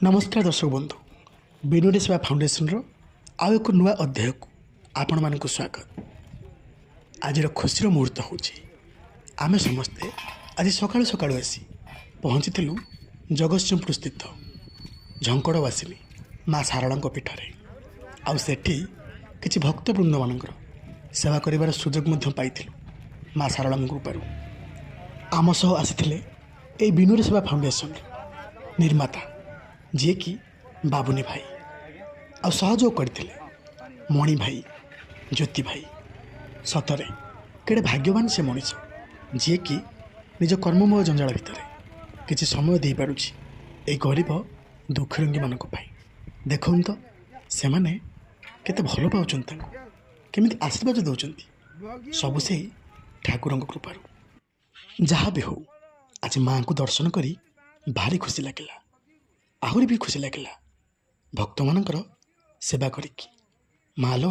नमस्कार दर्शक बंधु बिनोरी सेवा फाउंडेशन आउ एक नुआ अध्याय को आपण मानक स्वागत। आज खुशी मुहूर्त हूँ आम समस्ते आज सकाळु सकाळु आसी पहुँची जगतसिंहपुर स्थित झंकड़वासिनी माँ सारला पीठरे आउ सेठी किछि भक्तवृंद मानकर सेवा करिवार सुजोग पाई माँ सारला कृपारू आम सह आसी ए बिनोरी सेवा फाउंडेशन निर्माता जी कि बाबुनी भाई आ सहयोग करते मणि भाई ज्योति भाई सतरे केड़े भाग्यवान से मनीष जी कि निज कर्ममय जंजाल भितर किसी समय दे पारुछि ए गरीब दुखरंगी मानक पाई देखो तो से माने केते भल पाउछन केमिति आशीर्वाद दौरान सबु से ठाकुर कृपारू जहाँ भी हो आज माँ को दर्शन करी भारी खुशी लगिला आहरी भी खुशी लगिला भक्त मानकर सेवा करिकी मालो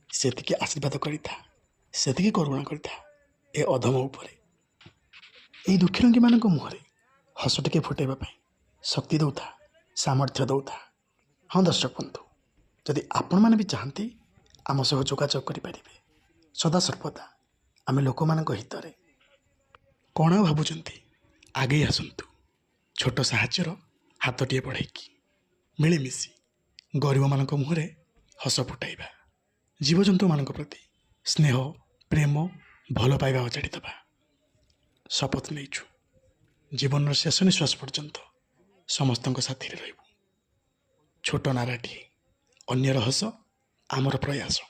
सेतिकी आशीर्वाद करिथा सेतिकी करुणा करिथा ए अधम उपरे ए दुखीरंगी मानक मुहरे हस टिके फुटेबा पई शक्ति दौथा सामर्थ्य दौथा। हाँ दर्शक बंधु जदि आपण माने भी चाहती आम सह जोगाजोग करें सदा सर्वदा आम लोक मान हितरे कौन भावुंट आगे आसतु छोट साहाय्यर हाथटीए बढ़ाई मिलमिशि गरीब मान मुहरे हस फुटाइबा जीवजंतु मान प्रति स्नेह प्रेम भल पाइबा अजाड़ीदबा शपथ नहीं जीवन शेष निश्वास पर्यंत समस्त साथी रही छोट नाराटी अन्यर हस आमर प्रयास।